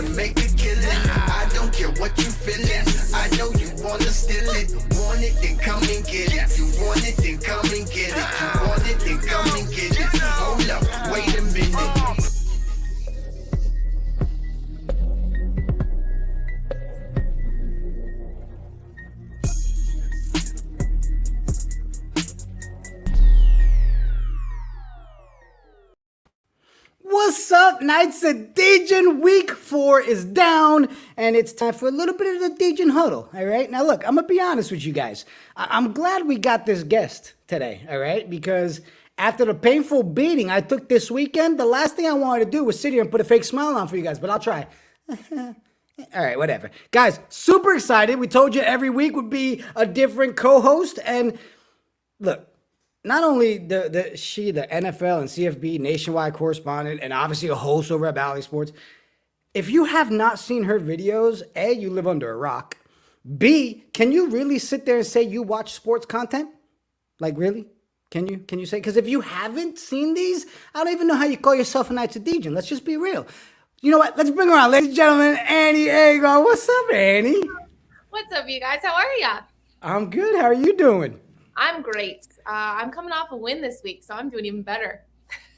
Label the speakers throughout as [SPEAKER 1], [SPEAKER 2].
[SPEAKER 1] to make a killing. I don't care what you feeling. I know you wanna steal it. Want it, then come and get it. You want it, then come and get it. You want it, then come and get it. Hold up, wait a minute.
[SPEAKER 2] What's up, Knights of Degen? Week 4 is down, and it's time for a little bit of the Degen Huddle, all right? Now, look, I'm going to be honest with you guys. I'm glad we got this guest today, all right? Because after the painful beating I took this weekend, the last thing I wanted to do was sit here and put a fake smile on for you guys, but I'll try. All right, whatever. Guys, super excited. We told you every week would be a different co-host, and look, not only the NFL and CFB nationwide correspondent and obviously a host over at Valley Sports, if you have not seen her videos, A, you live under a rock. B, can you really sit there and say you watch sports content? Like, really? Can you say? Because if you haven't seen these, I don't even know how you call yourself a Knights of Degen. Let's just be real. You know what? Let's bring her on, ladies and gentlemen, Annie Agar. What's up, Annie?
[SPEAKER 3] What's up, you guys? How are ya?
[SPEAKER 2] I'm good. How are you doing?
[SPEAKER 3] I'm great. I'm coming off a win this week, so I'm doing even better.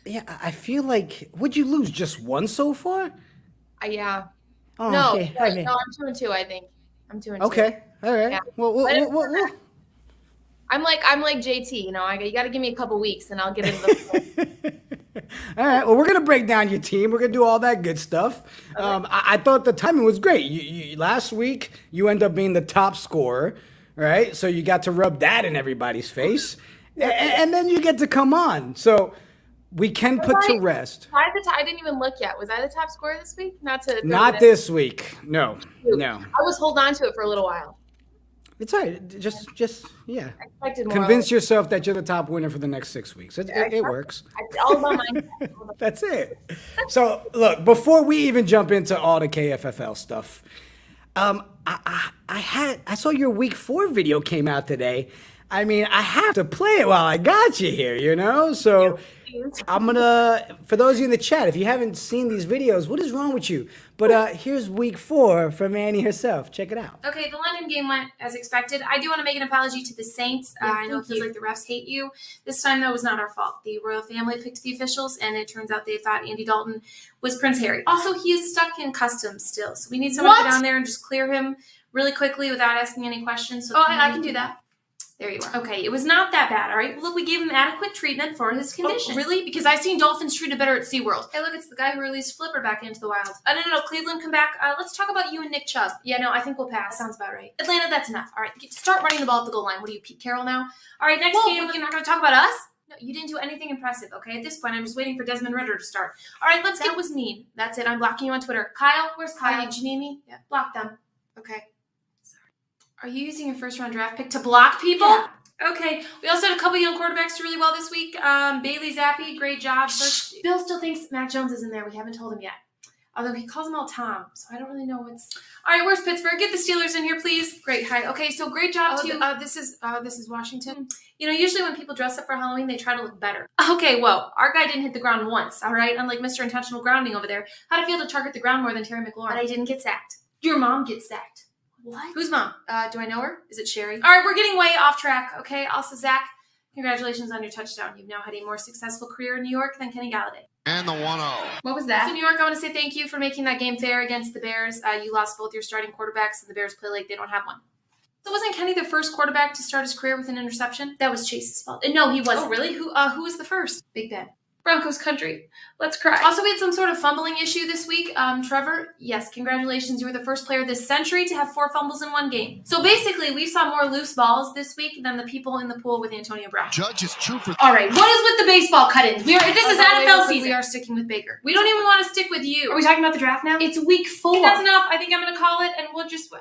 [SPEAKER 2] Yeah, I feel like, would you lose just one so far?
[SPEAKER 3] Yeah.
[SPEAKER 2] Oh,
[SPEAKER 3] no,
[SPEAKER 2] okay.
[SPEAKER 3] no, I'm 2-2, I think. I'm 2-2.
[SPEAKER 2] Okay. All right.
[SPEAKER 3] Yeah.
[SPEAKER 2] Well,
[SPEAKER 3] I'm like JT, you know, you got to give me a couple weeks and I'll get into the
[SPEAKER 2] All right. Well, we're going to break down your team. We're going to do all that good stuff. Okay. I thought the timing was great. You last week, you end up being the top scorer, right? So you got to rub that in everybody's face. And then you get to come on. So we can put to rest.
[SPEAKER 3] I didn't even look yet. Was I the top scorer this week?
[SPEAKER 2] Not this week. No.
[SPEAKER 3] I was holding on to it for a little while.
[SPEAKER 2] It's all right. Just yeah.
[SPEAKER 3] I expected more.
[SPEAKER 2] Convince yourself that you're the top winner for the next 6 weeks. It works.
[SPEAKER 3] All about mindset.
[SPEAKER 2] That's it. So look, before we even jump into all the KFFL stuff, I saw your week 4 video came out today. I mean, I have to play it while I got you here, you know? So I'm gonna, for those of you in the chat, if you haven't seen these videos, what is wrong with you? But here's week 4 from Annie herself. Check it out.
[SPEAKER 4] Okay, the London game went as expected. I do want to make an apology to the Saints. I know it feels like the refs hate you. This time, though, was not our fault. The royal family picked the officials, and it turns out they thought Andy Dalton was Prince Harry. Also, he is stuck in customs still, so we need someone to go down there and just clear him really quickly without asking any questions. So I can do that. There you are. Okay, it was not that bad, all right? Look, we gave him adequate treatment for his condition.
[SPEAKER 5] Oh, really? Because I've seen dolphins treated better at SeaWorld.
[SPEAKER 4] Hey, look, it's the guy who released Flipper back into the wild. No, Cleveland, come back. Let's talk about you and Nick Chubb.
[SPEAKER 5] Yeah, no, I think we'll pass.
[SPEAKER 4] That sounds about right.
[SPEAKER 5] Atlanta, that's enough. All right, start running the ball at the goal line. What are you, Pete Carroll now?
[SPEAKER 4] All right, next game.
[SPEAKER 5] You're not going to talk about us?
[SPEAKER 4] No, you didn't do anything impressive, okay? At this point, I'm just waiting for Desmond Ritter to start. All right,
[SPEAKER 5] That was mean. That's it. I'm blocking you on Twitter. Kyle, where's Kyle?
[SPEAKER 4] Did you need me?
[SPEAKER 5] Yeah. Block them.
[SPEAKER 4] Okay. Sorry. Are you using your first-round draft pick to block people?
[SPEAKER 5] Yeah.
[SPEAKER 4] Okay, we also had a couple young quarterbacks do really well this week. Bailey Zappi, great job.
[SPEAKER 5] Bill still thinks Mac Jones is in there. We haven't told him yet.
[SPEAKER 4] Although he calls them all Tom, so I don't really know what's... All right, where's Pittsburgh? Get the Steelers in here, please. Great, hi. Okay, so great job to you.
[SPEAKER 5] This is Washington.
[SPEAKER 4] You know, usually when people dress up for Halloween, they try to look better. Okay, well, our guy didn't hit the ground once, all right? Unlike Mr. Intentional Grounding over there. How'd it feel to target the ground more than Terry McLaurin?
[SPEAKER 5] But I didn't get sacked.
[SPEAKER 4] Your mom gets sacked.
[SPEAKER 5] What?
[SPEAKER 4] Whose mom?
[SPEAKER 5] Do I know her? Is it Sherry?
[SPEAKER 4] All right, we're getting way off track, okay? Also, Zach, congratulations on your touchdown. You've now had a more successful career in New York than Kenny Galladay.
[SPEAKER 6] And the 1-0.
[SPEAKER 5] What was that?
[SPEAKER 4] So, New York, I want to say thank you for making that game fair against the Bears. You lost both your starting quarterbacks, and the Bears play like they don't have one. So wasn't Kenny the first quarterback to start his career with an interception?
[SPEAKER 5] That was Chase's fault. No, he wasn't.
[SPEAKER 4] Oh, really? Who was the first?
[SPEAKER 5] Big Ben.
[SPEAKER 4] Broncos country. Let's cry. Also, we had some sort of fumbling issue this week. Trevor, yes, congratulations. You were the first player this century to have 4 fumbles in one game. So basically, we saw more loose balls this week than the people in the pool with Antonio Brown.
[SPEAKER 6] Judge is true for...
[SPEAKER 5] All right, what is with the baseball cut-ins? This is NFL season.
[SPEAKER 4] We are sticking with Baker. We don't even want to stick with you.
[SPEAKER 5] Are we talking about the draft now?
[SPEAKER 4] It's week 4. That's enough. I think I'm going to call it, and we'll just...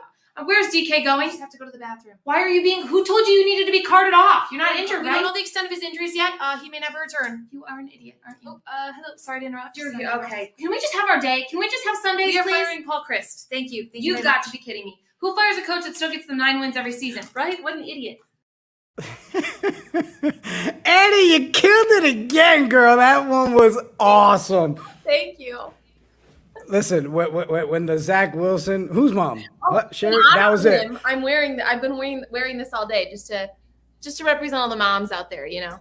[SPEAKER 4] Where's DK going?
[SPEAKER 5] I just have to go to the bathroom.
[SPEAKER 4] Why are you being... Who told you needed to be carted off? You're not injured,
[SPEAKER 5] We
[SPEAKER 4] right?
[SPEAKER 5] don't know the extent of his injuries yet. He may never return.
[SPEAKER 4] You are an idiot, aren't you?
[SPEAKER 5] Hello. Sorry to interrupt.
[SPEAKER 4] Okay. Can we just have our day? Can we just have Sundays,
[SPEAKER 5] We are
[SPEAKER 4] please?
[SPEAKER 5] firing Paul Christ. Thank you.
[SPEAKER 4] You've got to be kidding me. Who fires a coach that still gets them 9 wins every season, right? What an idiot.
[SPEAKER 2] Annie, you killed it again, girl. That one was awesome.
[SPEAKER 3] Thank you.
[SPEAKER 2] Listen, when the Zach Wilson, whose mom? What? Sherry?
[SPEAKER 3] In honor
[SPEAKER 2] That was
[SPEAKER 3] of
[SPEAKER 2] it.
[SPEAKER 3] him, I've been wearing this all day just to represent all the moms out there, you know.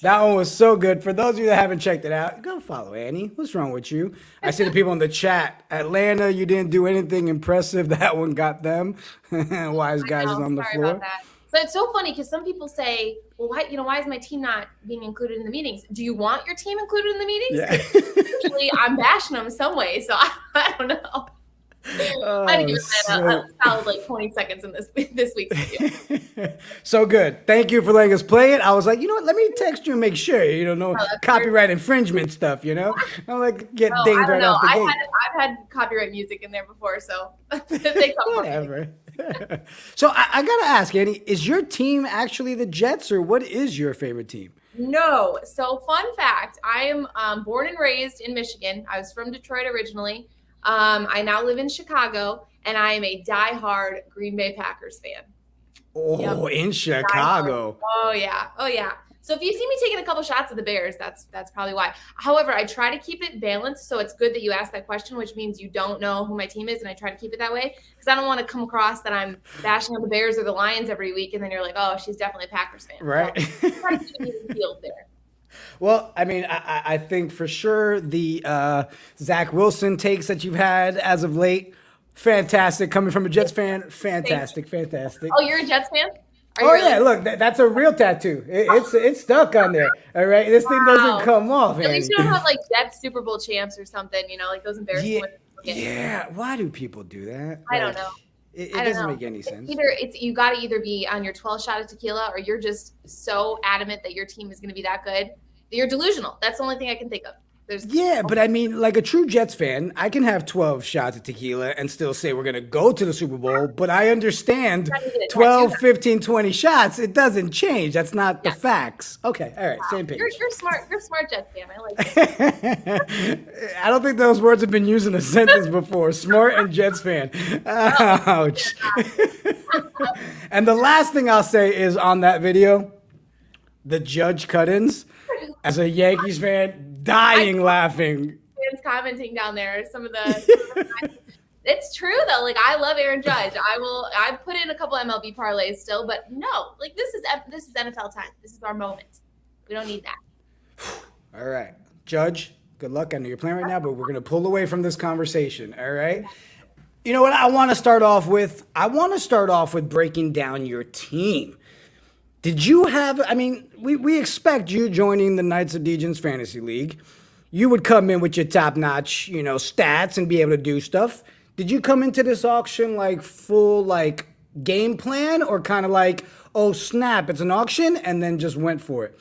[SPEAKER 2] That one was so good. For those of you that haven't checked it out, go follow Annie. What's wrong with you? I see the people in the chat. Atlanta, you didn't do anything impressive. That one got them. Wise guys is on the
[SPEAKER 3] Sorry
[SPEAKER 2] floor.
[SPEAKER 3] about that. So it's so funny because some people say, well, why is my team not being included in the meetings? Do you want your team included in the meetings?
[SPEAKER 2] Yeah.
[SPEAKER 3] Usually I'm bashing them some way, so I don't know.
[SPEAKER 2] Oh,
[SPEAKER 3] I had to give a solid like 20 seconds in this week's video.
[SPEAKER 2] So good. Thank you for letting us play it. I was like, you know what? Let me text you and make sure. You don't know copyright infringement stuff, you know? I'm like, get dinged
[SPEAKER 3] I don't
[SPEAKER 2] right
[SPEAKER 3] know.
[SPEAKER 2] off the gate.
[SPEAKER 3] I've had copyright music in there before, so they come
[SPEAKER 2] Whatever. So I got to ask, Annie, is your team actually the Jets, or what is your favorite team?
[SPEAKER 3] No. So fun fact, I am born and raised in Michigan. I was from Detroit originally. I now live in Chicago, and I am a diehard Green Bay Packers fan.
[SPEAKER 2] Oh, in Chicago.
[SPEAKER 3] Oh, yeah. Oh, yeah. So if you see me taking a couple shots at the Bears, that's probably why. However, I try to keep it balanced, so it's good that you asked that question, which means you don't know who my team is, and I try to keep it that way because I don't want to come across that I'm bashing on the Bears or the Lions every week, and then you're like, oh, she's definitely a Packers fan.
[SPEAKER 2] Right.
[SPEAKER 3] So, try to keep it even field there.
[SPEAKER 2] Well, I mean, I think for sure the Zach Wilson takes that you've had as of late, fantastic. Coming from a Jets fan, fantastic.
[SPEAKER 3] Oh, you're a Jets fan?
[SPEAKER 2] Oh, really? Yeah, look, that's a real tattoo. It's stuck on there, all right? This thing doesn't come off,
[SPEAKER 3] At least you don't have, like, Jets Super Bowl champs or something, you know, like those embarrassing ones.
[SPEAKER 2] Yeah, why do people do that?
[SPEAKER 3] I don't know.
[SPEAKER 2] It doesn't make any sense.
[SPEAKER 3] You got to either be on your 12 shot of tequila or you're just so adamant that your team is going to be that good that you're delusional. That's the only thing I can think of.
[SPEAKER 2] But I mean, like a true Jets fan, I can have 12 shots of tequila and still say we're going to go to the Super Bowl, but I understand 12, 15, 20 shots, it doesn't change. That's not the facts. Okay, all right, same page.
[SPEAKER 3] You're smart. You're a smart Jets fan. I like it.
[SPEAKER 2] I don't think those words have been used in a sentence before. Smart and Jets fan. Ouch. And the last thing I'll say is on that video, the Judge cut-ins, as a Yankees fan, dying laughing.
[SPEAKER 3] Fans commenting down there. Some of the it's true though. Like I love Aaron Judge. I put in a couple MLB parlays still, but no. Like this is NFL time. This is our moment. We don't need that.
[SPEAKER 2] All right, Judge. Good luck. I know you're playing right now, but we're gonna pull away from this conversation. All right. You know what I want to start off with? I want to start off with breaking down your team. Did you have, I mean, we expect you joining the Knights of Degen's Fantasy League. You would come in with your top-notch, stats and be able to do stuff. Did you come into this auction like full like game plan or kind of like, oh snap, it's an auction and then just went for it?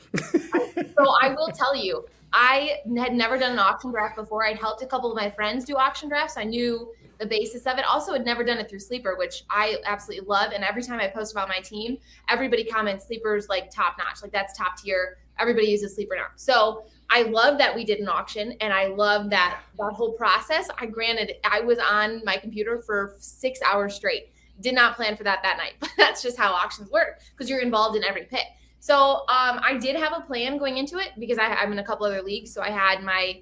[SPEAKER 3] So I will tell you, I had never done an auction draft before. I'd helped a couple of my friends do auction drafts. I knew the basis of it. Also had never done it through Sleeper, which I absolutely love. And every time I post about my team, everybody comments Sleeper's like top notch, like that's top tier. Everybody uses Sleeper now. So I love that we did an auction and I love that whole process. I was on my computer for 6 hours straight. Did not plan for that night, but that's just how auctions work because you're involved in every pick. So I did have a plan going into it because I'm in a couple other leagues. So I had my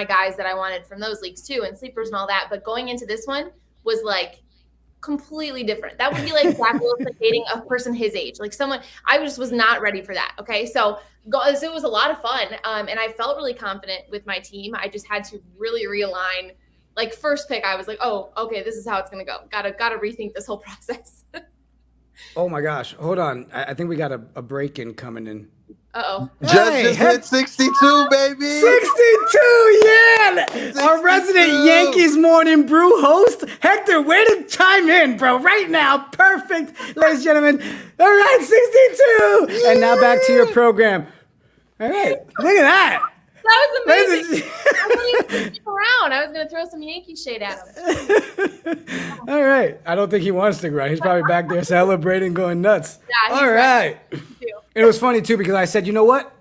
[SPEAKER 3] guys that I wanted from those leagues too and sleepers and all that. But going into this one was like completely different. That would be like Zach Wilson dating a person his age, like someone, I just was not ready for that. Okay. So it was a lot of fun. And I felt really confident with my team. I just had to really realign. Like first pick, I was like, oh, okay, this is how it's going to go. Gotta rethink this whole process.
[SPEAKER 2] Oh my gosh. Hold on. I think we got a break-in coming in.
[SPEAKER 3] Uh-oh.
[SPEAKER 6] Judge just hit 62, baby.
[SPEAKER 2] 62, yeah.
[SPEAKER 6] 62.
[SPEAKER 2] Our resident Yankees Morning Brew host, Hector, way to chime in, bro. Right now. Perfect, ladies and gentlemen. All right, 62. And now back to your program. All right. Look at that.
[SPEAKER 3] That was amazing. I wasn't even stick around. I was going to throw some Yankee shade at him.
[SPEAKER 2] All right. I don't think he wants to stick around. He's probably back there celebrating, going nuts.
[SPEAKER 3] Yeah,
[SPEAKER 2] all right. It was funny, too, because I said, you know what?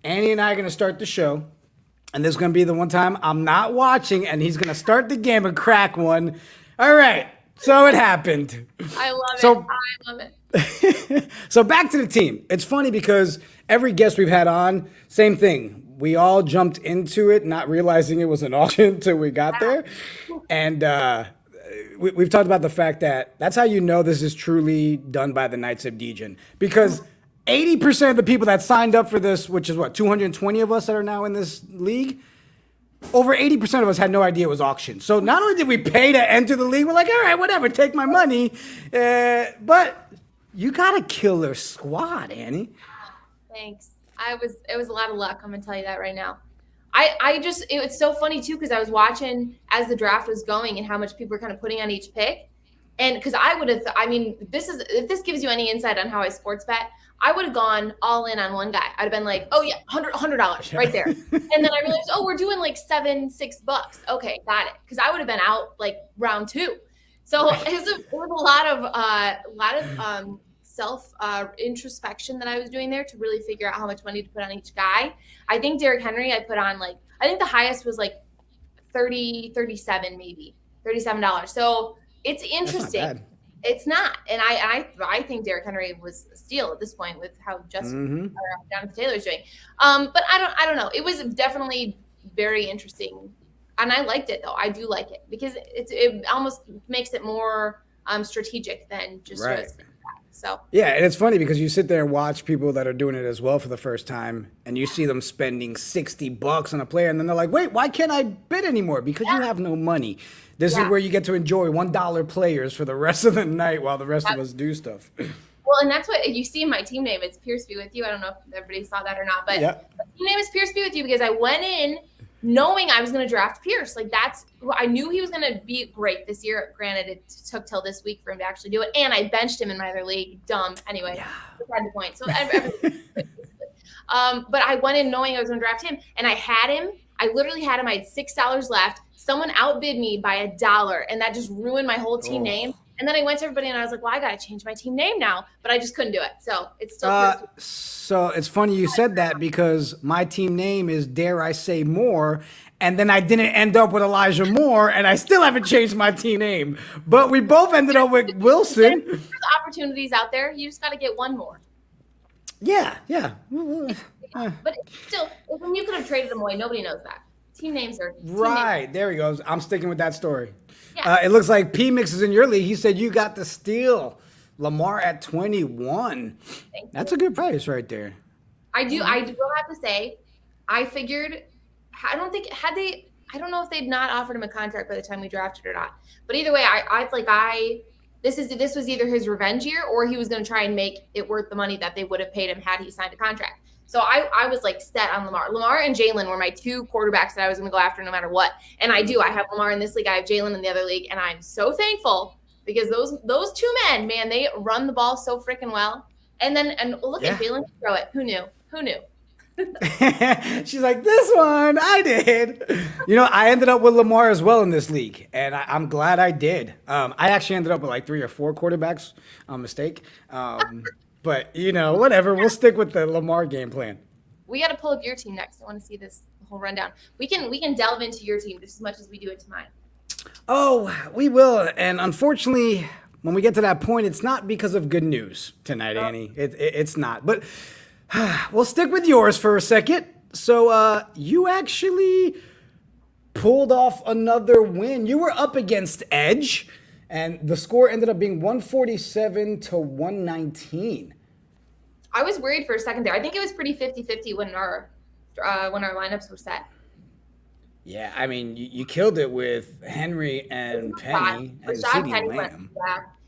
[SPEAKER 2] Annie and I are going to start the show, and this is going to be the one time I'm not watching, and he's going to start the game and crack one. All right. So it happened.
[SPEAKER 3] I love it.
[SPEAKER 2] So back to the team. It's funny because every guest we've had on, same thing. we all jumped into it, not realizing it was an auction until we got there. And we've talked about the fact that that's how you know this is truly done by the Knights of Degen. Because 80% of the people that signed up for this, which is what, 220 of us that are now in this league, over 80% of us had no idea it was auctioned. So not only did we pay to enter the league, we're like, all right, whatever, take my money. But you got a killer squad, Annie.
[SPEAKER 3] Thanks. It was a lot of luck. I'm gonna tell you that right now. It's so funny too, because I was watching as the draft was going and how much people were kind of putting on each pick. And because I would have, if this gives you any insight on how I sports bet, I would have gone all in on one guy. I'd have been like, oh yeah, $100 right there. And then I realized, oh, we're doing like $6 bucks. Okay, got it. Because I would have been out like round 2. So it was a lot of self introspection that I was doing there to really figure out how much money to put on each guy. I think Derrick Henry, I put on I think the highest was like 37 maybe, $37. So it's interesting.
[SPEAKER 2] That's not bad.
[SPEAKER 3] It's not, and I think Derrick Henry was a steal at this point with how Jonathan Taylor's doing. But I don't know. It was definitely very interesting, and I liked it though. I do like it because it almost makes it more strategic than just
[SPEAKER 2] right.
[SPEAKER 3] So
[SPEAKER 2] yeah, and it's funny because you sit there and watch people that are doing it as well for the first time, and you see them spending $60 on a player, and then they're like, "Wait, why can't I bid anymore?" Because you have no money. This is where you get to enjoy $1 players for the rest of the night while the rest of us do stuff.
[SPEAKER 3] Well, and that's what you see in my team name. It's Pierce Be With You. I don't know if everybody saw that or not, but my team name is Pierce Be With You because I went in knowing I was going to draft Pierce. I knew he was going to be great this year. Granted, it took till this week for him to actually do it, and I benched him in my other league. Dumb. Anyway, beside the point. So, but I went in knowing I was going to draft him, and I had him. I literally had him. I had $6 left. Someone outbid me by $1, and that just ruined my whole team name. And then I went to everybody, and I was like, well, I got to change my team name now. But I just couldn't do it. So it's still
[SPEAKER 2] So it's funny you said that because my team name is Dare I Say More, and then I didn't end up with Elijah Moore, and I still haven't changed my team name. But we both ended up with Wilson.
[SPEAKER 3] There's opportunities out there. You just got to get one more.
[SPEAKER 2] Yeah.
[SPEAKER 3] But still, when you could have traded him away, nobody knows that. Team names are
[SPEAKER 2] right. There he goes. I'm sticking with that story.
[SPEAKER 3] Yeah.
[SPEAKER 2] It looks like P-Mix is in your league. He said you got the steal. Lamar at 21. That's a good price right there.
[SPEAKER 3] I do. I will have to say, I figured. I don't know if they'd not offered him a contract by the time we drafted or not. But either way, this was either his revenge year or he was going to try and make it worth the money that they would have paid him had he signed a contract. So I was set on Lamar. Lamar and Jalen were my 2 quarterbacks that I was going to go after no matter what. And I have Lamar in this league. I have Jalen in the other league. And I'm so thankful because those 2 men, man, they run the ball so freaking well. And look at Jalen throw it. Who knew?
[SPEAKER 2] She's like, this one, I did. I ended up with Lamar as well in this league. And I'm glad I did. I actually ended up with 3 or 4 quarterbacks on mistake. But, whatever. We'll stick with the Lamar game plan.
[SPEAKER 3] We got to pull up your team next. I want to see this whole rundown. We can delve into your team just as much as we do into mine.
[SPEAKER 2] Oh, we will. And unfortunately, when we get to that point, it's not because of good news tonight, Annie. It's not. But we'll stick with yours for a second. So you actually pulled off another win. You were up against Edge. And the score ended up being 147 to 119.
[SPEAKER 3] I was worried for a second there. I think it was pretty 50-50 when our lineups were set.
[SPEAKER 2] Yeah, I mean, you killed it with Henry and Penny and CeeDee Lamb.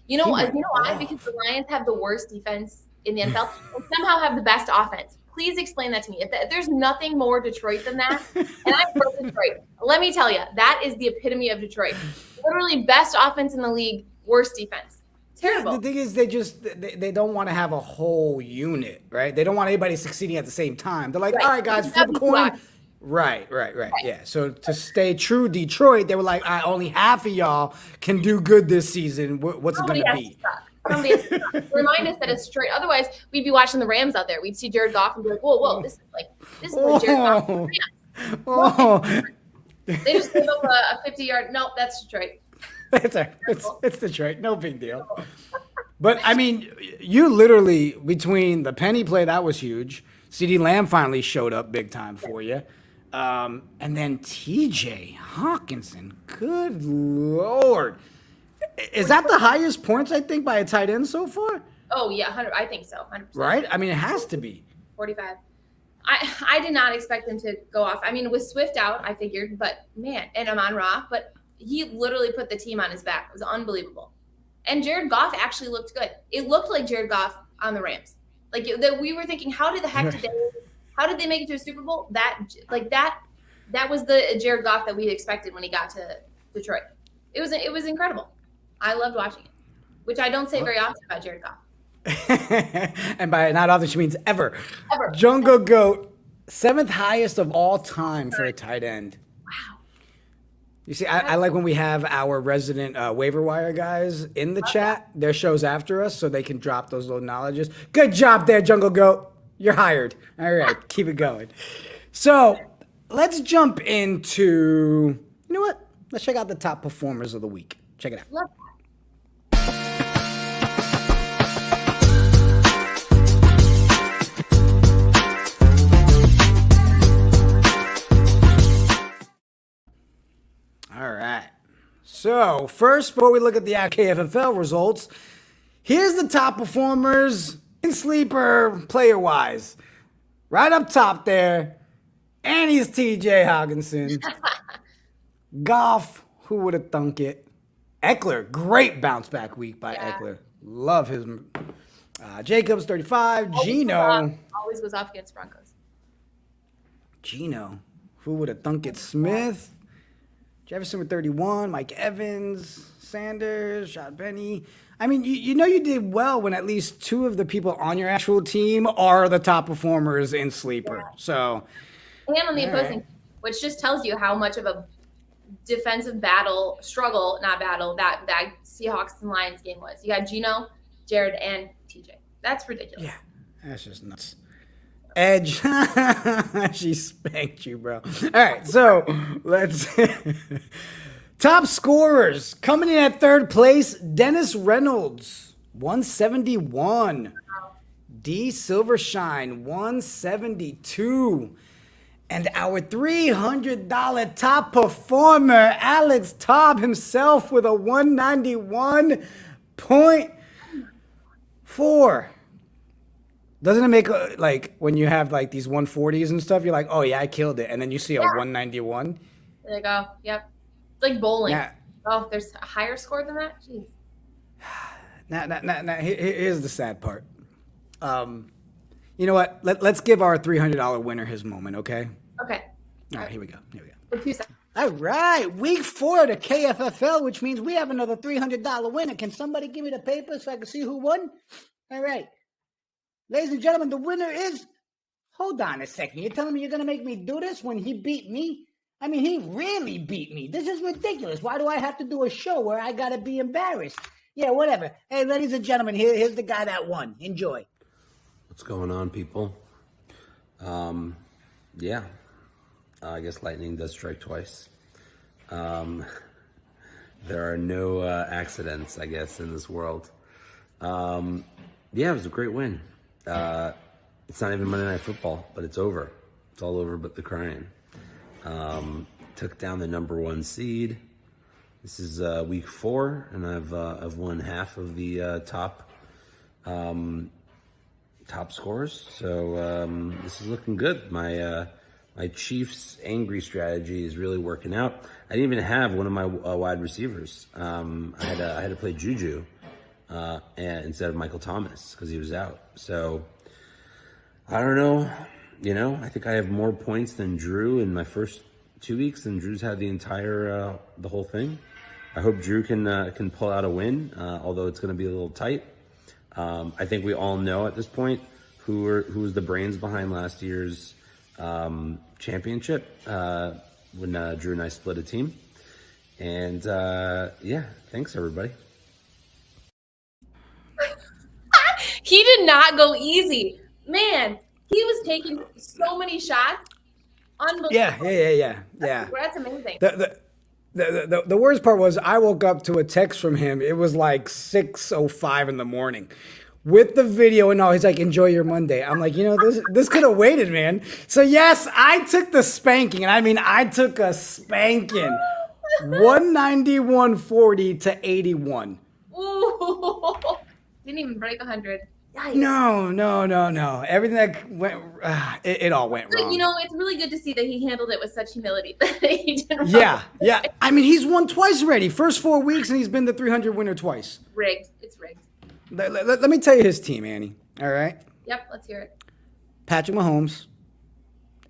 [SPEAKER 3] You know why? Because the Lions have the worst defense in the NFL and somehow have the best offense. Please explain that to me. If there's nothing more Detroit than that, and I'm from Detroit, let me tell you, that is the epitome of Detroit. Literally best offense in the league, worst defense. Terrible.
[SPEAKER 2] The thing is, they don't want to have a whole unit, right? They don't want anybody succeeding at the same time. They're like, all right, guys, flip a coin. Right. Yeah. So to stay true Detroit, they were like, only half of y'all can do good this season. What's it going to be?
[SPEAKER 3] Remind us that it's straight. Otherwise, we'd be watching the Rams out there. We'd see Jared Goff and be like, whoa, this is like Jared Goff and the Rams. They just gave up a 50-yard. No, that's Detroit.
[SPEAKER 2] It's Detroit. No big deal. But, I mean, you literally, between the Penny play, that was huge. CD Lamb finally showed up big time for you. And then TJ Hawkinson. Good Lord. Is that the highest points, I think, by a tight end so far?
[SPEAKER 3] Oh, yeah, 100. I think so, 100%.
[SPEAKER 2] Right? I mean, it has to be.
[SPEAKER 3] 45. I did not expect him to go off. I mean, with Swift out, I figured, but man, and Amon-Ra, but he literally put the team on his back. It was unbelievable. And Jared Goff actually looked good. It looked like Jared Goff on the Rams. Like we were thinking, how did they make it to a Super Bowl? That was the Jared Goff that we expected when he got to Detroit. It was incredible. I loved watching it, which I don't say very often about Jared Goff.
[SPEAKER 2] And by not often, she means ever.
[SPEAKER 3] Ever.
[SPEAKER 2] Jungle Goat, 7th highest of all time for a tight end.
[SPEAKER 3] Wow.
[SPEAKER 2] You see, I like when we have our resident waiver wire guys in the chat. Their show's after us, so they can drop those little knowledges. Good job there, Jungle Goat. You're hired. All right, keep it going. So let's jump into, you know what? Let's check out the top performers of the week. Check it out.
[SPEAKER 3] Love that.
[SPEAKER 2] All right. So first, before we look at the KFFL results, here's the top performers in sleeper player-wise. Right up top there, and he's TJ Hawkinson. Goff, who would have thunk it? Eckler, great bounce back week by Eckler. Love his. Jacobs, 35. Gino.
[SPEAKER 3] Always goes off against Broncos.
[SPEAKER 2] Gino, who would have thunk it? Smith. Jefferson with 31, Mike Evans, Sanders, Shad Penny. I mean, you know you did well when at least 2 of the people on your actual team are the top performers in sleeper.
[SPEAKER 3] Yeah.
[SPEAKER 2] So,
[SPEAKER 3] and on the opposing team, which just tells you how much of a defensive that Seahawks and Lions game was. You got Gino, Jared, and TJ. That's ridiculous.
[SPEAKER 2] Yeah, that's just nuts. Edge, she spanked you, bro. All right, so let's top scorers coming in at 3rd place. Dennis Reynolds, 171. D Silvershine, 172. And our $300 top performer, Alex Taub himself, with a 191.4. Doesn't it make, like, when you have, like, these 140s and stuff, you're like, oh, yeah, I killed it. And then you see a 191.
[SPEAKER 3] There you go. Yep. It's like bowling.
[SPEAKER 2] Now,
[SPEAKER 3] oh, there's a higher score than that? Jeez.
[SPEAKER 2] Now, here's the sad part. You know what? Let's give our $300 winner his moment, okay?
[SPEAKER 3] Okay.
[SPEAKER 2] All right, here we go.
[SPEAKER 3] For 2 seconds.
[SPEAKER 2] All right, week 4 of the KFFL, which means we have another $300 winner. Can somebody give me the paper so I can see who won? All right. Ladies and gentlemen, the winner is... Hold on a second. You're telling me you're going to make me do this when he beat me? I mean, he really beat me. This is ridiculous. Why do I have to do a show where I got to be embarrassed? Yeah, whatever. Hey, ladies and gentlemen, here's the guy that won. Enjoy.
[SPEAKER 7] What's going on, people? Yeah. I guess lightning does strike twice. There are no accidents, I guess, in this world. Yeah, it was a great win. It's not even Monday Night Football, but it's over. It's all over but the crying. Took down the number 1 seed. This is week 4, and I've won half of the top scores. So this is looking good. My Chiefs angry strategy is really working out. I didn't even have one of my wide receivers. I had to play Juju instead of Michael Thomas because he was out. So I don't know. You know, I think I have more points than Drew in my first 2 weeks than Drew's had the whole thing. I hope Drew can pull out a win, although it's going to be a little tight. I think we all know at this point who was the brains behind last year's championship when Drew and I split a team. And yeah, thanks everybody.
[SPEAKER 3] He did not go easy. Man, he was taking so many shots. Unbelievable.
[SPEAKER 2] Yeah.
[SPEAKER 3] That's amazing.
[SPEAKER 2] The worst part was I woke up to a text from him. It was like 6:05 in the morning. with the video and all. He's like, enjoy your Monday. I'm like, this could have waited, man. So yes, I took the spanking, and I mean, I took a spanking. 191.40 to 81.
[SPEAKER 3] Ooh. Didn't even break 100. Yikes.
[SPEAKER 2] No. Everything that went, it all went wrong.
[SPEAKER 3] It's really good to see that he handled it with such humility that he didn't.
[SPEAKER 2] Yeah. I mean, he's won twice already. First 4 weeks, and he's been the 300 winner twice.
[SPEAKER 3] Rigged. It's rigged.
[SPEAKER 2] Let me tell you his team, Annie. All right?
[SPEAKER 3] Yep, let's hear it.
[SPEAKER 2] Patrick Mahomes,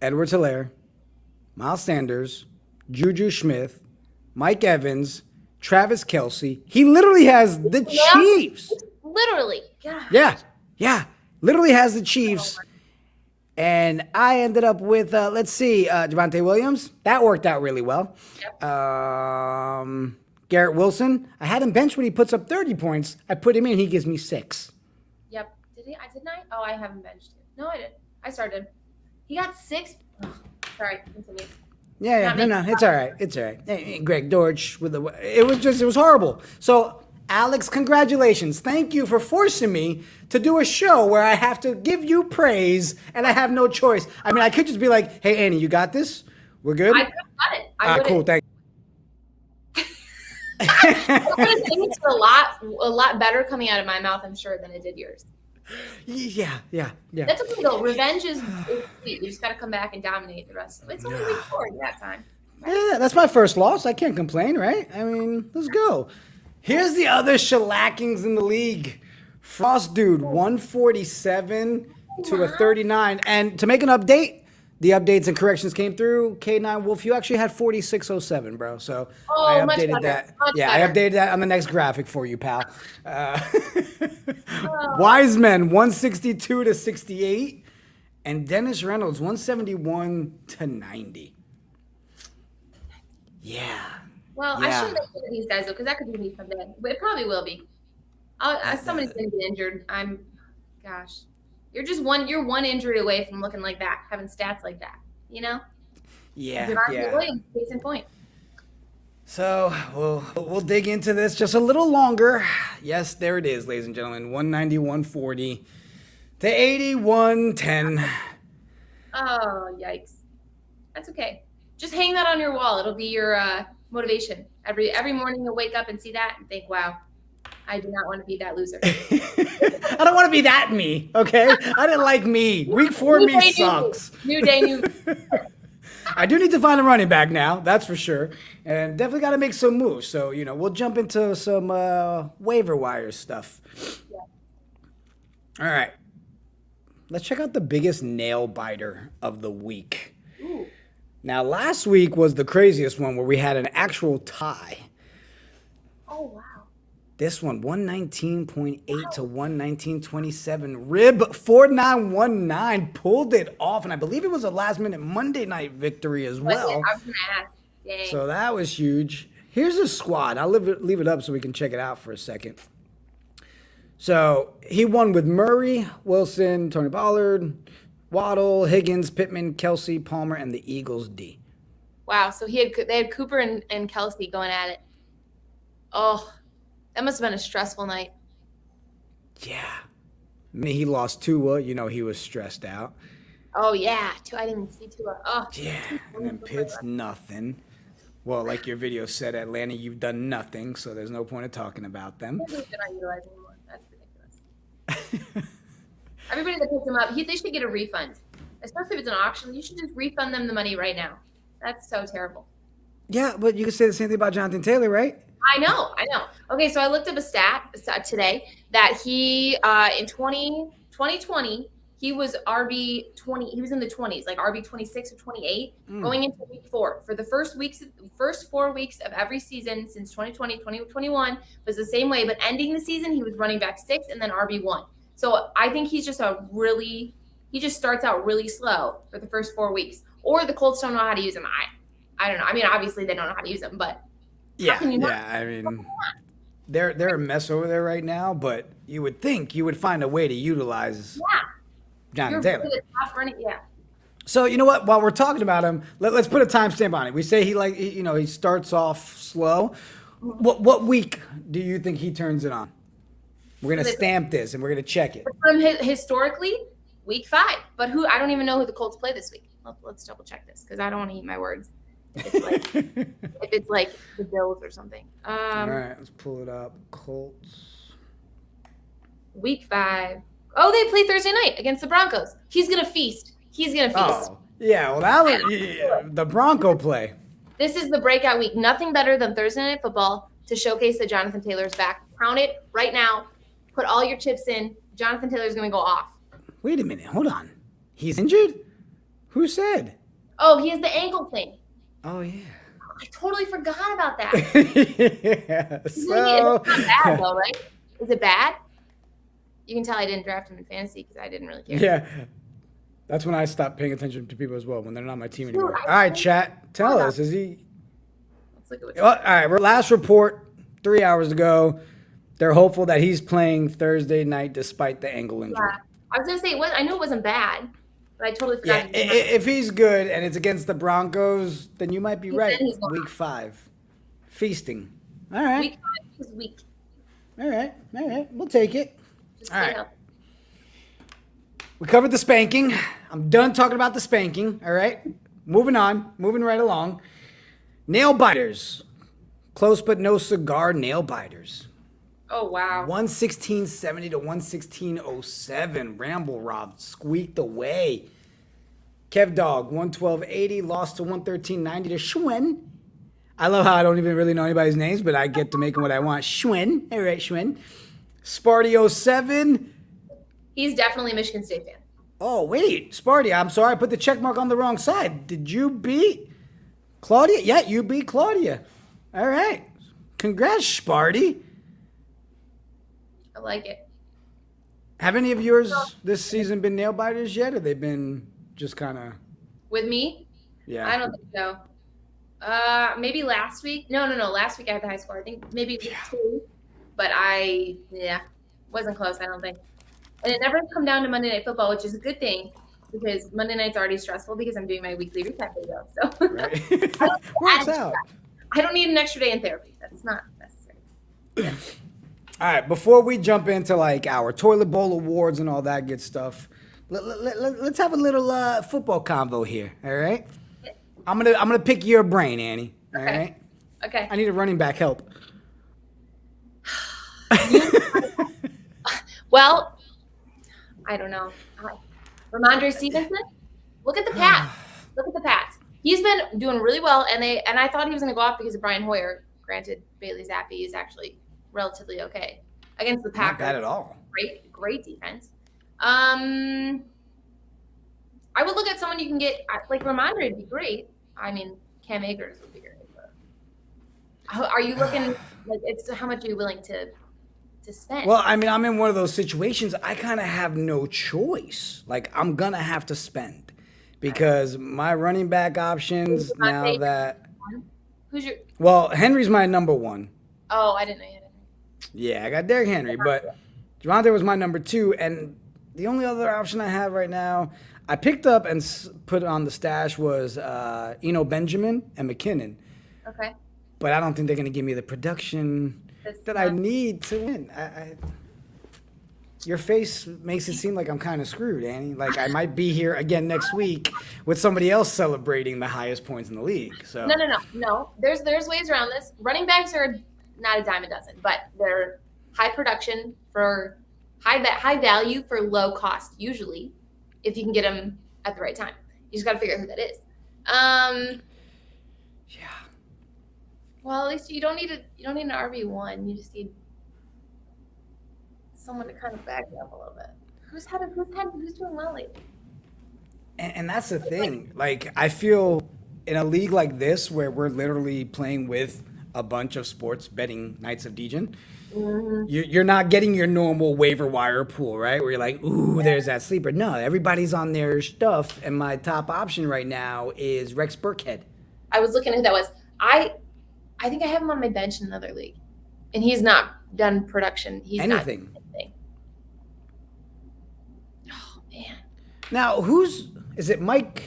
[SPEAKER 2] Edwards Hilaire, Miles Sanders, Juju Smith, Mike Evans, Travis Kelce. He literally has the Chiefs.
[SPEAKER 3] Literally. God.
[SPEAKER 2] Yeah. Literally has the Chiefs. And I ended up with, Javonte Williams. That worked out really well.
[SPEAKER 3] Yep.
[SPEAKER 2] Garrett Wilson. I had him benched when he puts up 30 points. I put him in. He gives me 6.
[SPEAKER 3] Yep. Didn't I? Oh, I haven't benched him. No, I didn't. I started. He got 6. Oh, sorry. Continue.
[SPEAKER 2] Yeah. No. It's all right. Hey, Greg Dortch it was horrible. So, Alex, congratulations. Thank you for forcing me to do a show where I have to give you praise and I have no choice. I mean, I could just be like, hey, Annie, you got this? We're good?
[SPEAKER 3] I could have got it.
[SPEAKER 2] Cool. Thank you.
[SPEAKER 3] I would have tasted a lot better coming out of my mouth, I'm sure, than it did yours.
[SPEAKER 2] Yeah.
[SPEAKER 3] That's okay, though. Revenge is sweet. You just got to come back and dominate the rest of it. It's only week 4 that time. Right?
[SPEAKER 2] Yeah, that's my first loss. I can't complain, right? I mean, let's go. Here's the other shellackings in the league. Frost Dude, 147 to a 39. And to make an update, the updates and corrections came through. K9 Wolf, you actually had 4607, bro. So I updated that. I updated that on the next graphic for you, pal. Wise Men, 162 to 68. And Dennis Reynolds, 171 to 90. Yeah.
[SPEAKER 3] Well, I shouldn't make fun of these guys, though, because that could be me someday. But it probably will be. Somebody's going to get injured. You're one injury away from looking like that, having stats like that,
[SPEAKER 2] Yeah.
[SPEAKER 3] Williams, case in point.
[SPEAKER 2] So we'll dig into this just a little longer. Yes, there it is, ladies and gentlemen. 191.40 to 81.10.
[SPEAKER 3] Oh, yikes. That's okay. Just hang that on your wall. It'll be your motivation. Every morning you'll wake up and see that and think, wow, I do not want to be that loser.
[SPEAKER 2] I don't want to be that me, okay? I didn't like me. Week 4 me sucks.
[SPEAKER 3] New day, new.
[SPEAKER 2] I do need to find a running back now, that's for sure. And definitely got to make some moves. So, we'll jump into some waiver wire stuff.
[SPEAKER 3] Yeah.
[SPEAKER 2] All right. Let's check out the biggest nail biter of the week.
[SPEAKER 3] Ooh.
[SPEAKER 2] Now, last week was the craziest one where we had an actual tie.
[SPEAKER 3] Oh, wow.
[SPEAKER 2] This one, 119.8 to 119.27. Rib 4919 pulled it off, and I believe it was a last-minute Monday night victory as well.
[SPEAKER 3] I was going to ask. Dang.
[SPEAKER 2] So that was huge. Here's the squad. I'll leave it up so we can check it out for a second. So he won with Murray, Wilson, Tony Pollard, Waddle, Higgins, Pittman, Kelce, Palmer, and the Eagles D.
[SPEAKER 3] Wow. So they had Cooper and Kelce going at it. Oh, that must have been a stressful night.
[SPEAKER 2] Yeah. I mean, he lost Tua. He was stressed out.
[SPEAKER 3] Oh, yeah. I didn't see Tua. Oh.
[SPEAKER 2] Yeah. And then Pitt's nothing. Well, like your video said, Atlanta, you've done nothing, so there's no point of talking about them.
[SPEAKER 3] They're not utilizing anymore. That's ridiculous. Everybody that picks them up, they should get a refund. Especially if it's an auction, you should just refund them the money right now. That's so terrible.
[SPEAKER 2] Yeah, but you can say the same thing about Jonathan Taylor, right?
[SPEAKER 3] I know. Okay, so I looked up a stat today that he in 2020 he was RB 20. He was in the 20s, like RB 26 or 28, going into week 4. For the first 4 weeks of every season since 2020, 2021 was the same way. But ending the season, he was running back 6 and then RB 1. So I think he's just he just starts out really slow for the first 4 weeks. Or the Colts don't know how to use him. I don't know. I mean, obviously they don't know how to use him, but
[SPEAKER 2] I mean, they're a mess over there right now. But you would think you would find a way to utilize Jonathan Taylor.
[SPEAKER 3] Yeah.
[SPEAKER 2] So you know what? While we're talking about him, let's put a timestamp on it. We say he starts off slow. What week do you think he turns it on? We're going to stamp this, and we're going to check it.
[SPEAKER 3] From historically, week 5. But I don't even know who the Colts play this week. Let's double check this because I don't want to eat my words. If it's like the Bills or something.
[SPEAKER 2] All right, let's pull it up. Colts.
[SPEAKER 3] Week 5. Oh, they play Thursday night against the Broncos. He's going to feast.
[SPEAKER 2] Oh, yeah. Well, the Bronco play.
[SPEAKER 3] This is the breakout week. Nothing better than Thursday Night Football to showcase that Jonathan Taylor's back. Count it right now. Put all your chips in. Jonathan Taylor's going to go off.
[SPEAKER 2] Wait a minute. Hold on. He's injured? Who said?
[SPEAKER 3] Oh, he has the ankle thing.
[SPEAKER 2] Oh, yeah.
[SPEAKER 3] I totally forgot about that.
[SPEAKER 2] Yeah.
[SPEAKER 3] It's not bad, though, right? Is it bad? You can tell I didn't draft him in fantasy because I didn't really care.
[SPEAKER 2] Yeah. That's when I stopped paying attention to people as well, when they're not my team anymore. All right, chat. Tell us. Is he...
[SPEAKER 3] Let's look at
[SPEAKER 2] All right. Last report, 3 hours ago. They're hopeful that he's playing Thursday night despite the ankle injury.
[SPEAKER 3] Yeah. I was going to say, I knew it wasn't bad, but I totally forgot.
[SPEAKER 2] Yeah, if he's good and it's against the Broncos, then you might be right. Week 5. Feasting. All right.
[SPEAKER 3] Week 5 is weak.
[SPEAKER 2] All right. We'll take it.
[SPEAKER 3] Just
[SPEAKER 2] All right.
[SPEAKER 3] up.
[SPEAKER 2] We covered the spanking. I'm done talking about the spanking. All right. Moving on. Moving right along. Nail biters. Close but no cigar nail biters.
[SPEAKER 3] Oh, wow.
[SPEAKER 2] 116.70 to 116.07. Ramble Rob squeaked away. Kev Dog, 112.80. Lost to 113.90 to Schwinn. I love how I don't even really know anybody's names, but I get to make them what I want. Schwinn. All right, Schwinn. Sparty 07.
[SPEAKER 3] He's definitely a Michigan State fan.
[SPEAKER 2] Oh, wait. Sparty, I'm sorry. I put the check mark on the wrong side. Did you beat Claudia? Yeah, you beat Claudia. All right. Congrats, Sparty.
[SPEAKER 3] I like it.
[SPEAKER 2] Have any of yours this season been nail biters yet, or they've been just kind of...
[SPEAKER 3] With me?
[SPEAKER 2] Yeah.
[SPEAKER 3] I don't think so. Maybe last week. No. Last week I had the high score. I think maybe week 2. But wasn't close, I don't think. And it never come down to Monday Night Football, which is a good thing because Monday night's already stressful because I'm doing my weekly recap video. So
[SPEAKER 2] Right. Works out.
[SPEAKER 3] I don't need an extra day in therapy. That's not necessary. Yeah.
[SPEAKER 2] All right, before we jump into like our toilet bowl awards and all that good stuff, let's have a little football convo here. All right. I'm gonna pick your brain, Annie. All right.
[SPEAKER 3] Okay.
[SPEAKER 2] I need a running back help.
[SPEAKER 3] Well, I don't know. Ramondre Stevenson. Look at the Pats. He's been doing really well, and I thought he was going to go off because of Brian Hoyer. Granted, Bailey Zappi is actually relatively okay against the Packers.
[SPEAKER 2] Not bad at all.
[SPEAKER 3] Great defense. I would look at someone you can get like Ramondre would be great. I mean, Cam Akers would be great. But are you looking like it's how much are you willing to spend?
[SPEAKER 2] Well, I mean, I'm in one of those situations. I kind of have no choice. Like, I'm gonna have to spend because my running back options now that.
[SPEAKER 3] Who's your?
[SPEAKER 2] Well, Henry's my number 1.
[SPEAKER 3] Oh, I didn't know you had Henry.
[SPEAKER 2] Yeah, I got Derrick Henry, but Javonte was my number 2, and the only other option I have right now, I picked up and put on the stash was Eno Benjamin and McKinnon.
[SPEAKER 3] Okay.
[SPEAKER 2] But I don't think they're going to give me the production that I need to win. Your face makes it seem like I'm kind of screwed, Annie. Like I might be here again next week with somebody else celebrating the highest points in the league. So
[SPEAKER 3] No. There's ways around this. Running backs are not a dime a dozen, but they're high production for high value for low cost. Usually, if you can get them at the right time, you just got to figure out who that is.
[SPEAKER 2] Yeah.
[SPEAKER 3] Well, at least you don't need an RB1. You just need someone to kind of back you up a little bit. Who's doing well lately?
[SPEAKER 2] And that's the thing. Like, I feel in a league like this where we're literally playing with a bunch of sports betting Knights of Degen, you're not getting your normal waiver wire pool, right? Where you're like, ooh, there's that sleeper. No, everybody's on their stuff, and my top option right now is Rex Burkhead.
[SPEAKER 3] I was looking at who that was. I think I have him on my bench in another league, and he's not done production. He's
[SPEAKER 2] anything.
[SPEAKER 3] Not anything. Oh man!
[SPEAKER 2] Now, is it? Mike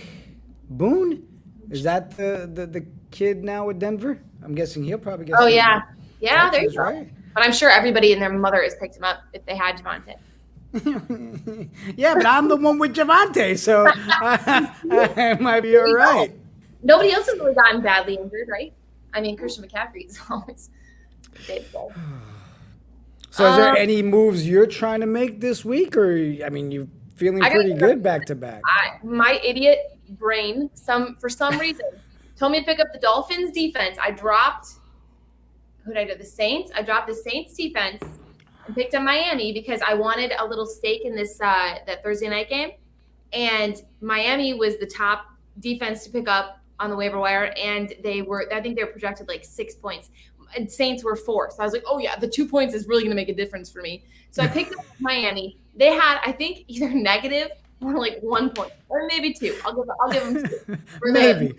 [SPEAKER 2] Boone? Is that the kid now with Denver? I'm guessing he'll probably get.
[SPEAKER 3] Oh yeah. There you go.
[SPEAKER 2] Right?
[SPEAKER 3] But I'm sure everybody and their mother has picked him up if they had Javonte.
[SPEAKER 2] Yeah, but I'm the one with Javonte, so I might be all right.
[SPEAKER 3] Nobody else has really gotten badly injured, right? I mean, Christian McCaffrey's always day-to-day.
[SPEAKER 2] So is there any moves you're trying to make this week, or I mean, you're feeling pretty good back to back?
[SPEAKER 3] My idiot brain, for some reason, told me to pick up the Dolphins defense. I dropped who did I do? The Saints. I dropped the Saints defense and picked up Miami because I wanted a little stake in this that Thursday night game, and Miami was the top defense to pick up on the waiver wire, and I think they were projected like 6 points. And Saints were 4. So I was like, oh yeah, the 2 points is really going to make a difference for me. So I picked up Miami. They had, I think, either negative or like 1 point or maybe 2. I'll give them 2.
[SPEAKER 2] Maybe.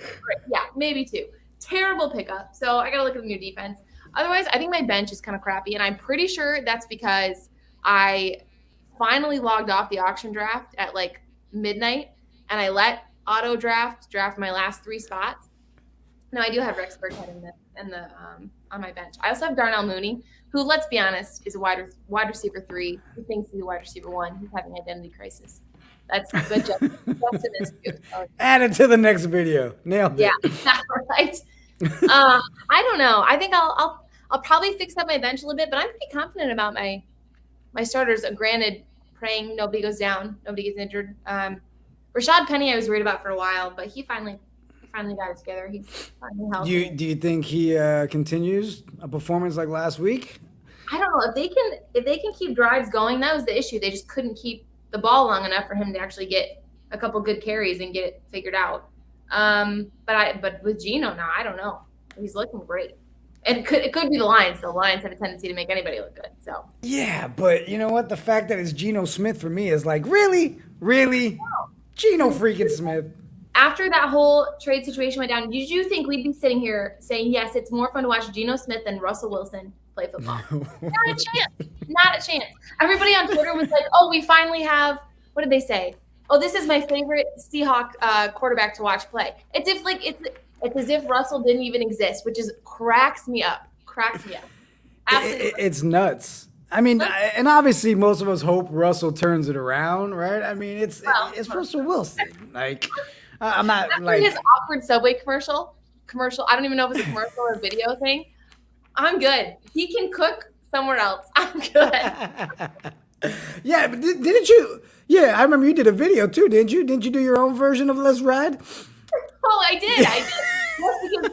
[SPEAKER 3] Maybe 2. Terrible pickup. So I got to look at the new defense. Otherwise, I think my bench is kind of crappy. And I'm pretty sure that's because I finally logged off the auction draft at like midnight and I let auto draft my last 3 spots. No, I do have Rex Burkhead in the on my bench. I also have Darnell Mooney, who, let's be honest, is a wide receiver 3. He thinks he's a wide receiver 1. He's having identity crisis. That's good. Justin is too.
[SPEAKER 2] Add it to the next video. Nailed it.
[SPEAKER 3] Yeah, right. I don't know. I think I'll probably fix up my bench a little bit, but I'm pretty confident about my starters. Granted, praying nobody goes down, nobody gets injured. Rashad Penny, I was worried about for a while, but he finally got it together. He's finally healthy.
[SPEAKER 2] Do you think he continues a performance like last week?
[SPEAKER 3] I don't know if they can keep drives going. That was the issue. They just couldn't keep the ball long enough for him to actually get a couple good carries and get it figured out. But with Geno now, I don't know. He's looking great. And it could be the Lions. The Lions have a tendency to make anybody look good. So
[SPEAKER 2] yeah, but you know what? The fact that it's Geno Smith for me is like, really, Geno freaking Smith.
[SPEAKER 3] After that whole trade situation went down, did you think we'd be sitting here saying, yes, it's more fun to watch Geno Smith than Russell Wilson play football? Not a chance. Not a chance. Everybody on Twitter was like, oh, we finally have, what did they say? Oh, this is my favorite Seahawk quarterback to watch play. It's as if Russell didn't even exist, which is cracks me up. Absolutely.
[SPEAKER 2] It's nuts. I mean, and obviously most of us hope Russell turns it around, right? I mean, it's Russell Wilson. Like, I'm not
[SPEAKER 3] after
[SPEAKER 2] like
[SPEAKER 3] his awkward Subway commercial. I don't even know if it's a commercial or a video thing. I'm good. He can cook somewhere else. I'm good.
[SPEAKER 2] Yeah, but didn't you? Yeah, I remember you did a video too, didn't you? Didn't you do your own version of Let's Ride?
[SPEAKER 3] Oh, I did. Yes, because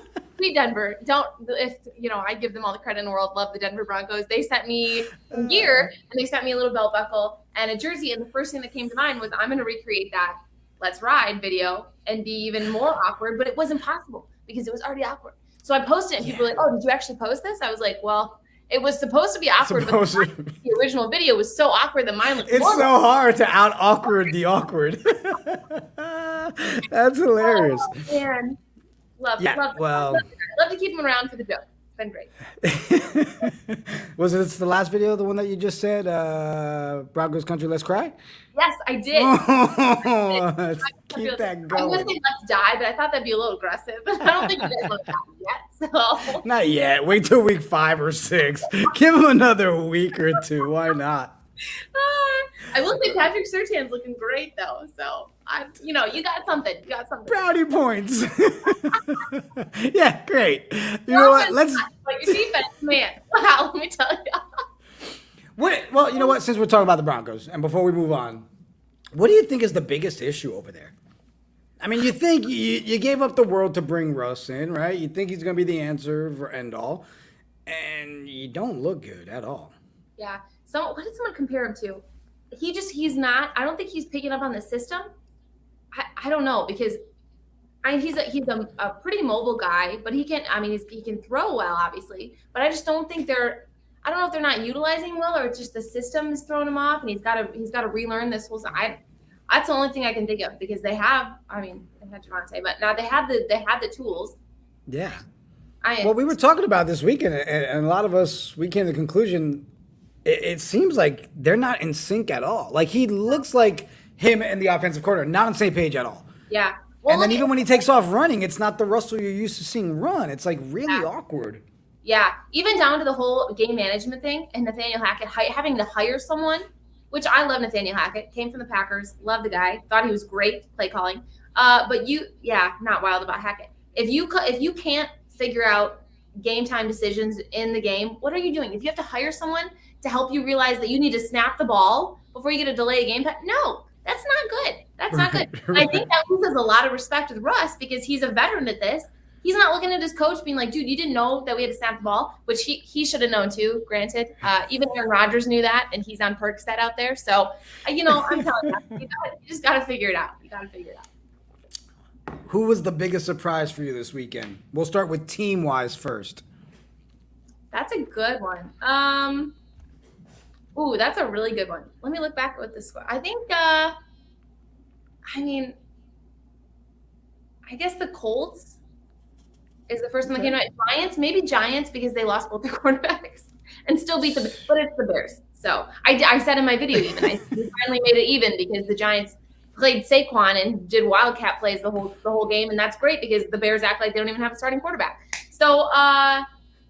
[SPEAKER 3] Denver. I give them all the credit in the world. Love the Denver Broncos. They sent me a gear and they sent me a little belt buckle and a jersey. And the first thing that came to mind was I'm going to recreate that Let's Ride video and be even more awkward. But it wasn't possible because it was already awkward. So I posted it and people were like, oh, did you actually post this? I was like, well, it was supposed to be awkward, but the original video was so awkward that mine was
[SPEAKER 2] It's so hard to out awkward the awkward. That's hilarious.
[SPEAKER 3] Oh, man. Love to keep them around for the joke. It's been great.
[SPEAKER 2] Was it the last video, the one that you just said, Broncos Country, Let's Cry?
[SPEAKER 3] Yes, I did.
[SPEAKER 2] Let's keep that going.
[SPEAKER 3] I was going to say Let's Die, but I thought that'd be a little aggressive. I don't think you guys want that yet. So.
[SPEAKER 2] Not yet. Wait till week 5 or 6. Give them another week or 2. Why not?
[SPEAKER 3] I will say Patrick Surtain's looking great though. So you got something.
[SPEAKER 2] Brownie points. Yeah, great. You know what?
[SPEAKER 3] Like your defense, man. Wow, let me tell you.
[SPEAKER 2] Well, you know what? Since we're talking about the Broncos, and before we move on, what do you think is the biggest issue over there? I mean, you think you gave up the world to bring Russ in, right? You think he's going to be the answer for end all, and you don't look good at all.
[SPEAKER 3] Yeah. So what did someone compare him to? He's not. I don't think he's picking up on the system. I don't know because he's a pretty mobile guy, but he can throw well, obviously. But I just don't think I don't know if they're not utilizing him well or it's just the system is throwing him off and he's got to relearn this whole. That's the only thing I can think of because they had Javonte, but now they had the tools.
[SPEAKER 2] Yeah. Well, we were talking about this weekend, and a lot of us we came to the conclusion. It seems like they're not in sync at all. Like he looks like him and the offensive coordinator not on the same page at all.
[SPEAKER 3] Yeah.
[SPEAKER 2] Well, and then even when he takes off running, it's not the Russell you're used to seeing run. It's like really awkward.
[SPEAKER 3] Yeah, even down to the whole game management thing and Nathaniel Hackett having to hire someone, which I love. Nathaniel Hackett came from the Packers, love the guy, thought he was great play calling. But not wild about Hackett. If you can't figure out game time decisions in the game, what are you doing? If you have to hire someone to help you realize that you need to snap the ball before you get a delay game time, no, that's not good. That's not good. And I think that loses a lot of respect with Russ because he's a veteran at this. He's not looking at his coach being like, dude, you didn't know that we had to snap the ball, which he should have known too, granted. Even Aaron Rodgers knew that, and he's on Percocet out there. So, I'm telling you just got to figure it out. You got to figure it out.
[SPEAKER 2] Who was the biggest surprise for you this weekend? We'll start with team-wise first.
[SPEAKER 3] That's a good one. That's a really good one. Let me look back at what the score. I think, I guess the Colts is the first one that came out. Giants, maybe Giants because they lost both their quarterbacks and still beat them, but it's the Bears. So I said in my video even, we finally made it even because the Giants played Saquon and did wildcat plays the whole game, and that's great because the Bears act like they don't even have a starting quarterback. So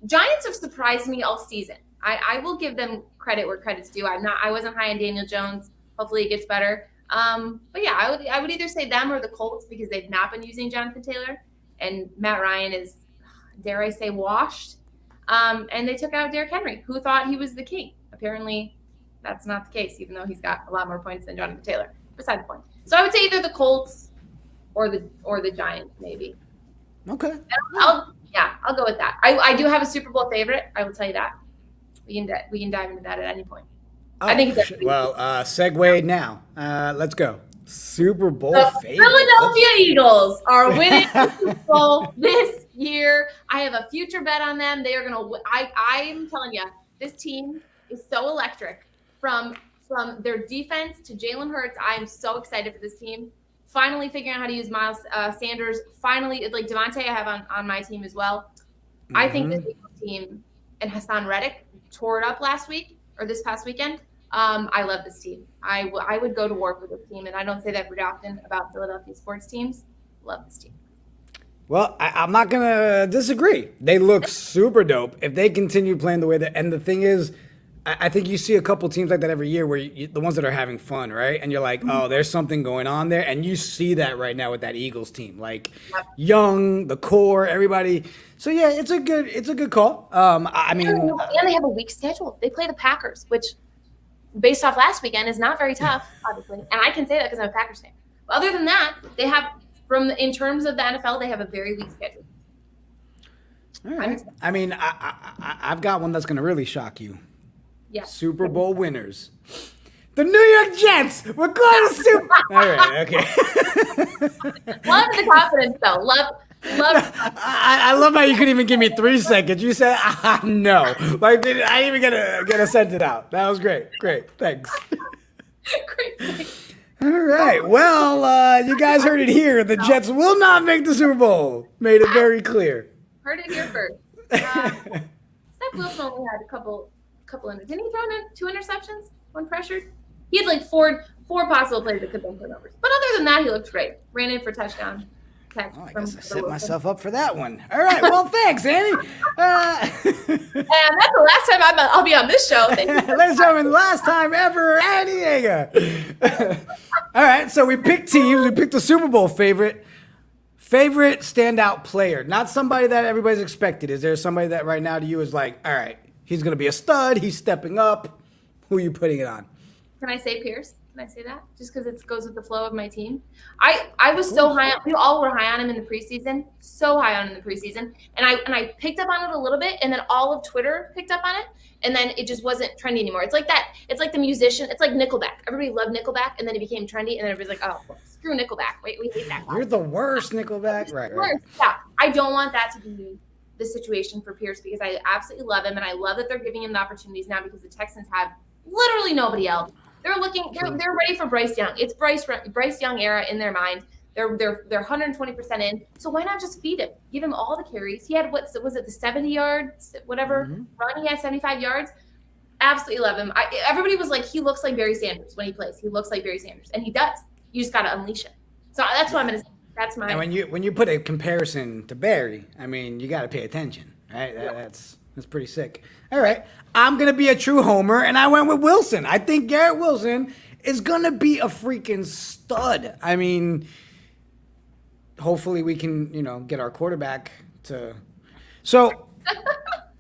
[SPEAKER 3] Giants have surprised me all season. I will give them credit where credit's due. I wasn't high on Daniel Jones. Hopefully it gets better. But yeah, I would either say them or the Colts because they've not been using Jonathan Taylor. And Matt Ryan is, dare I say, washed. And they took out Derrick Henry, who thought he was the king. Apparently, that's not the case, even though he's got a lot more points than Jonathan Taylor. Beside the point. So I would say either the Colts or the Giants, maybe.
[SPEAKER 2] Okay.
[SPEAKER 3] I'll go with that. I do have a Super Bowl favorite. I will tell you that. We can dive into that at any point. I think it's
[SPEAKER 2] segue now. Let's go. Super Bowl favorite.
[SPEAKER 3] Philadelphia Eagles are winning the Super Bowl this year. I have a future bet on them. They are going to I'm telling you, this team is so electric. From their defense to Jalen Hurts, I am so excited for this team. Finally figuring out how to use Miles Sanders. Finally, like Devontae, I have on my team as well. Mm-hmm. I think this Eagles team and Hassan Reddick tore it up this past weekend. I love this team. I would go to war for this team, and I don't say that very often about Philadelphia sports teams. Love this team.
[SPEAKER 2] Well, I'm not going to disagree. They look super dope. If they continue playing the way that – and the thing is, I think you see a couple teams like that every year where the ones that are having fun, right? And you're like, oh, there's something going on there. And you see that right now with that Eagles team. Like, young, the core, everybody. So, yeah, it's a good call. And
[SPEAKER 3] they have a weak schedule. They play the Packers, which – based off last weekend is not very tough, obviously. And I can say that because I'm a Packers fan. But other than that, they have, in terms of the NFL, they have a very weak schedule.
[SPEAKER 2] All right. I've got one that's going to really shock you.
[SPEAKER 3] Yeah.
[SPEAKER 2] Super Bowl winners. The New York Jets. We're going to Super Bowl. All right, okay.
[SPEAKER 3] Love the confidence, though. Love.
[SPEAKER 2] I love how you couldn't even give me 3 seconds. You said, no. Like, I didn't even get a sentence out. That was great. Great. Thanks.
[SPEAKER 3] Great.
[SPEAKER 2] All right. Well, you guys heard it here. The Jets will not make the Super Bowl. Made it very clear.
[SPEAKER 3] Heard it here first. Zach Wilson only had a couple. Didn't he throw in 2 interceptions? 1 pressured? He had like four possible plays that could have been turnovers. But other than that, he looked great. Ran in for touchdown.
[SPEAKER 2] I guess I set myself up for that one. All right. Well, thanks, Annie.
[SPEAKER 3] And that's the last time I'll be on this show.
[SPEAKER 2] Ladies and gentlemen, last time ever, Annie Agar. All right. So we picked teams. We picked the Super Bowl favorite standout player. Not somebody that everybody's expected. Is there somebody that right now to you is like, all right, he's going to be a stud. He's stepping up. Who are you putting it on?
[SPEAKER 3] Can I say Pierce? Can I say that? Just because it goes with the flow of my team. I was so high on, we all were high on him in the preseason, so high on him in the preseason. And I picked up on it a little bit, and then all of Twitter picked up on it, and then it just wasn't trendy anymore. It's like that. It's like the musician. It's like Nickelback. Everybody loved Nickelback, and then it became trendy, and then everybody's like, oh, well, screw Nickelback. Wait, we hate that guy.
[SPEAKER 2] You're the worst, Nickelback. Right.
[SPEAKER 3] Yeah, I don't want that to be the situation for Pierce because I absolutely love him, and I love that they're giving him the opportunities now because the Texans have literally nobody else. They're ready for Bryce Young. It's Bryce Young era in their mind. They're 120% in. So why not just feed him? Give him all the carries. He had the 70 yards, whatever run. He had 75 yards. Absolutely love him. Everybody was like, he looks like Barry Sanders when he plays. He looks like Barry Sanders, and he does. You just got to unleash him. So that's what I'm gonna say. That's my.
[SPEAKER 2] And when you put a comparison to Barry, I mean, you got to pay attention, right? That's pretty sick. All right. I'm going to be a true homer, and I went with Wilson. I think Garrett Wilson is going to be a freaking stud. I mean, hopefully we can, get our quarterback to. So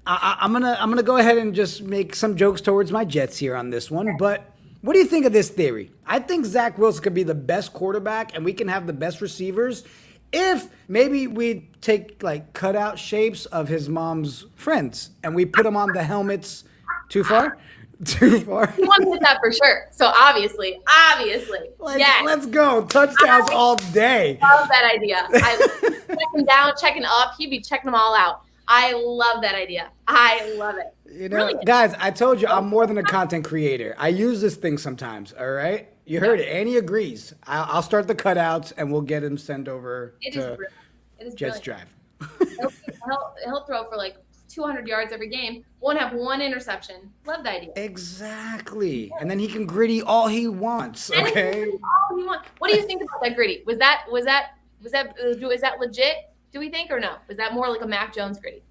[SPEAKER 2] I'm gonna go ahead and just make some jokes towards my Jets here on this one. But what do you think of this theory? I think Zach Wilson could be the best quarterback, and we can have the best receivers if maybe we take like cutout shapes of his mom's friends and we put them on the helmets. Too far? Too far?
[SPEAKER 3] You want to hit that for sure. So obviously. Yes.
[SPEAKER 2] Let's go. Touchdowns all day.
[SPEAKER 3] I love that idea. I checking down, checking up. He'd be checking them all out. I love that idea. I love it. Brilliant.
[SPEAKER 2] Guys, I told you I'm more than a content creator. I use this thing sometimes, all right? You heard it. Annie agrees. I'll start the cutouts, and we'll get him sent over to Jets Drive.
[SPEAKER 3] He'll throw for like 200 yards every game. Won't have one interception. Love the idea.
[SPEAKER 2] Exactly. And then he can gritty all he wants, okay?
[SPEAKER 3] All he wants. What do you think about that gritty? Was that legit? Do we think or no? Was that more like a Mac Jones gritty?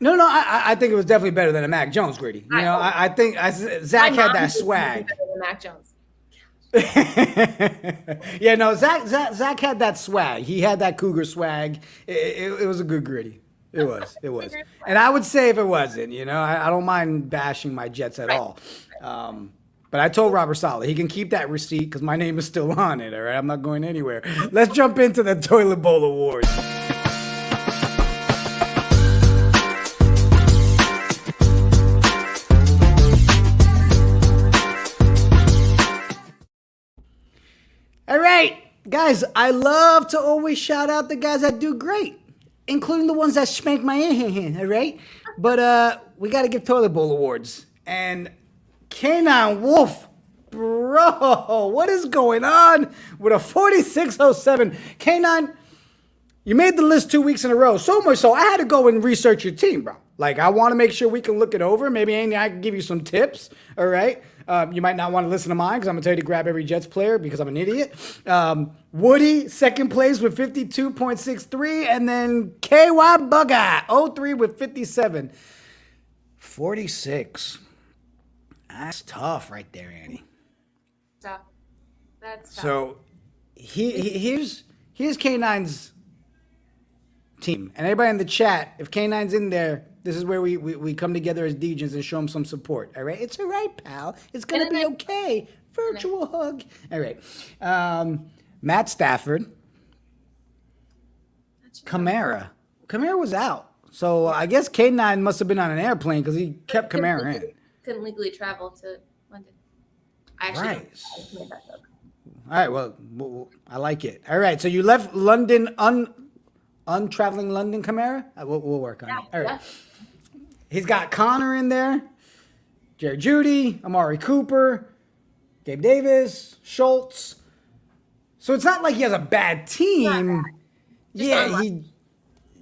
[SPEAKER 2] No, I think it was definitely better than a Mac Jones gritty. I think Zach had that swag.
[SPEAKER 3] Better than Mac Jones.
[SPEAKER 2] Yeah, no, Zach had that swag. He had that Cougar swag. It was a good gritty. It was. And I would say if it wasn't, I don't mind bashing my Jets at all. But I told Robert Saleh he can keep that receipt because my name is still on it, all right? I'm not going anywhere. Let's jump into the Toilet Bowl Awards. All right, guys, I love to always shout out the guys that do great, including the ones that spank my hand, all right? But we got to give Toilet Bowl Awards. And Canine Wolf, bro, what is going on with a 4607? Canine, you made the list 2 weeks in a row, so much so I had to go and research your team, bro. Like, I want to make sure we can look it over. Maybe, Andy, I can give you some tips, all right? You might not want to listen to mine because I'm going to tell you to grab every Jets player because I'm an idiot. Woody, second place with 52.63. And then KY Bugger, 03 with 57. 46. That's tough right there, Annie.
[SPEAKER 3] Tough. That's tough.
[SPEAKER 2] So here's K9's team. And everybody in the chat, if K9's in there, this is where we come together as Degens and show him some support. All right? It's all right, pal. It's going to be okay. Virtual hug. All right. Matt Stafford. Kamara. Kamara was out. So I guess K9 must have been on an airplane because he kept Kamara in.
[SPEAKER 3] Couldn't legally travel to London. I actually made that joke.
[SPEAKER 2] All right. Well, I like it. All right. So you left London untraveling London Kamara? We'll work on it. All right.
[SPEAKER 3] Yeah.
[SPEAKER 2] He's got Connor in there, Jerry Jeudy, Amari Cooper, Gabe Davis, Schultz. So it's not like he has a bad team. Yeah, he's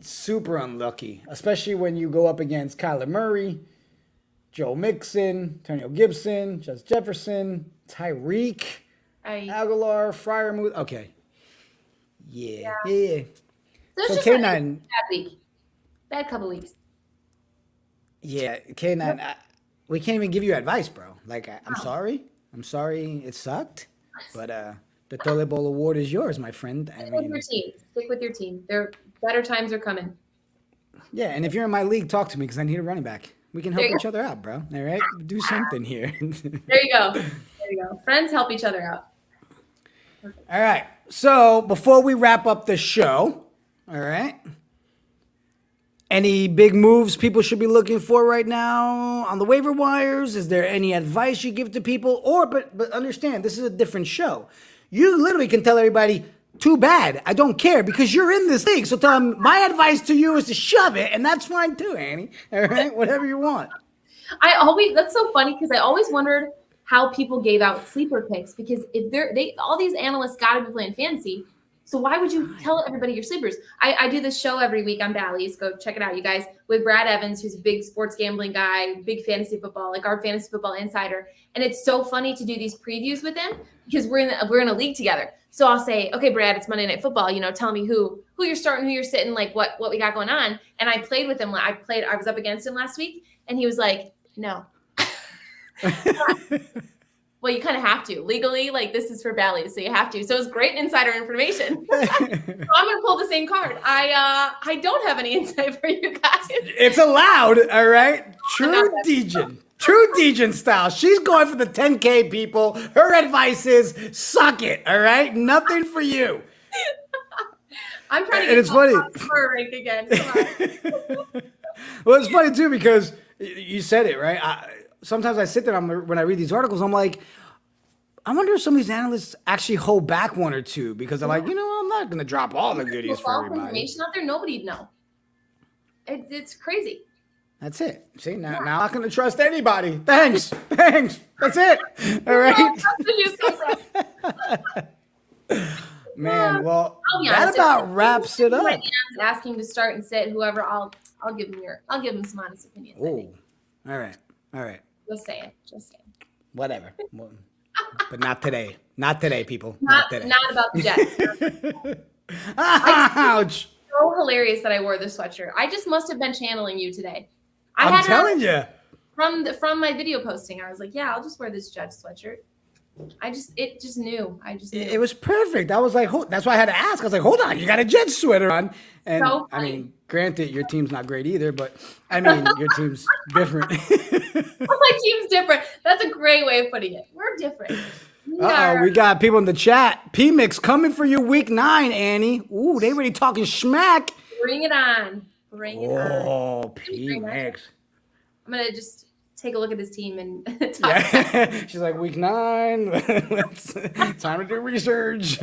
[SPEAKER 2] super unlucky, especially when you go up against Kyler Murray, Joe Mixon, Antonio Gibson, Justin Jefferson, Tyreek, Aguilar, Freiermuth. Okay. Yeah.
[SPEAKER 3] So it's just
[SPEAKER 2] K9.
[SPEAKER 3] bad week. Bad couple weeks.
[SPEAKER 2] Yeah, K9, we can't even give you advice, bro. Like, I'm sorry. I'm sorry it sucked. But the Toilet Bowl Award is yours, my friend.
[SPEAKER 3] Stick with your team. Better times are coming.
[SPEAKER 2] Yeah, and if you're in my league, talk to me because I need a running back. We can help each other out, bro. All right? Do something here.
[SPEAKER 3] There you go. Friends help each other out. Perfect.
[SPEAKER 2] All right. So before we wrap up the show, all right, any big moves people should be looking for right now on the waiver wires? Is there any advice you give to people? But understand, this is a different show. You literally can tell everybody, too bad, I don't care, because you're in this league. So tell them, my advice to you is to shove it, and that's fine too, Annie. All right? Whatever you want.
[SPEAKER 3] That's so funny because I always wondered how people gave out sleeper picks, because if all these analysts got to be playing fantasy. So why would you tell everybody your sleepers? I do this show every week on Bally's. Go check it out, you guys, with Brad Evans, who's a big sports gambling guy, big fantasy football, like our fantasy football insider. And it's so funny to do these previews with him because we're in a league together. So I'll say, okay, Brad, it's Monday Night Football. Tell me who you're starting, who you're sitting, like what we got going on. And I played with him. I was up against him last week, and he was like, no. Well, you kind of have to legally, like this is for Bally's, so you have to. So it's great insider information. So I'm gonna pull the same card. I don't have any insight for you guys.
[SPEAKER 2] It's allowed, all right. True Degen style. She's going for the 10K people. Her advice is suck it, all right. Nothing for you.
[SPEAKER 3] I'm trying to get
[SPEAKER 2] and it's funny.
[SPEAKER 3] Spur rank again. Come on.
[SPEAKER 2] Well, it's funny too because you said it right. Sometimes I sit there when I read these articles, I'm like, I wonder if some of these analysts actually hold back one or two because they're like, I'm not going to drop all the goodies for everybody.
[SPEAKER 3] Information out there, nobody'd know. It's crazy.
[SPEAKER 2] That's it. See, now I'm not going to trust anybody. Thanks. That's it. All right. Man, well, that about wraps it up.
[SPEAKER 3] Asking to start and sit, whoever, I'll give them some honest opinions.
[SPEAKER 2] Oh, all right.
[SPEAKER 3] Just saying.
[SPEAKER 2] Whatever. But not today. Not today, people.
[SPEAKER 3] Not
[SPEAKER 2] today.
[SPEAKER 3] Not about the Jets.
[SPEAKER 2] Ouch.
[SPEAKER 3] So hilarious that I wore this sweatshirt. I just must have been channeling you today.
[SPEAKER 2] I'm telling you.
[SPEAKER 3] From my video posting, I was like, yeah, I'll just wear this Jets sweatshirt. I just knew.
[SPEAKER 2] It was perfect. I was like, that's why I had to ask. I was like, hold on, you got a Jets sweater on. And
[SPEAKER 3] so
[SPEAKER 2] I mean, granted, your team's not great either, but I mean, your team's different.
[SPEAKER 3] My team's different. That's a great way of putting it. We're different.
[SPEAKER 2] We got people in the chat. P-Mix coming for you week 9, Annie. Ooh, they already talking smack.
[SPEAKER 3] Bring it on.
[SPEAKER 2] Oh, P-Mix.
[SPEAKER 3] I'm going to just take a look at this team and talk.
[SPEAKER 2] Yeah. She's like, week 9. Time to do research.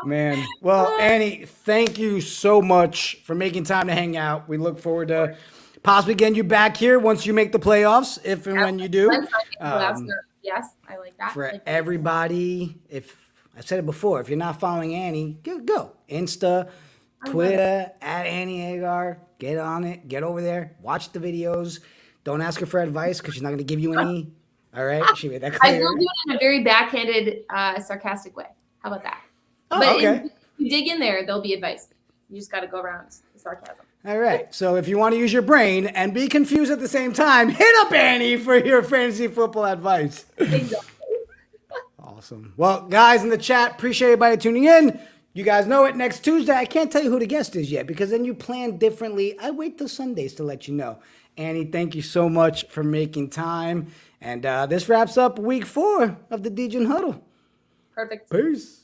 [SPEAKER 2] Man. Well, Annie, thank you so much for making time to hang out. We look forward to possibly getting you back here once you make the playoffs, if and when you do.
[SPEAKER 3] Yes, I like that.
[SPEAKER 2] For everybody, if I said it before, if you're not following Annie, go. Insta, Twitter, at Annie Agar. Get on it. Get over there. Watch the videos. Don't ask her for advice because she's not going to give you any. All right? She made that clear.
[SPEAKER 3] I will do it in a very backhanded, sarcastic way. How about that?
[SPEAKER 2] Oh,
[SPEAKER 3] but
[SPEAKER 2] okay.
[SPEAKER 3] If you dig in there, there'll be advice. You just got to go around the sarcasm.
[SPEAKER 2] All right. So if you want to use your brain and be confused at the same time, hit up Annie for your fantasy football advice.
[SPEAKER 3] Exactly.
[SPEAKER 2] Awesome. Well, guys in the chat, appreciate everybody tuning in. You guys know it. Next Tuesday, I can't tell you who the guest is yet because then you plan differently. I wait till Sundays to let you know. Annie, thank you so much for making time. And this wraps up week 4 of the Degen Huddle.
[SPEAKER 3] Perfect.
[SPEAKER 2] Peace.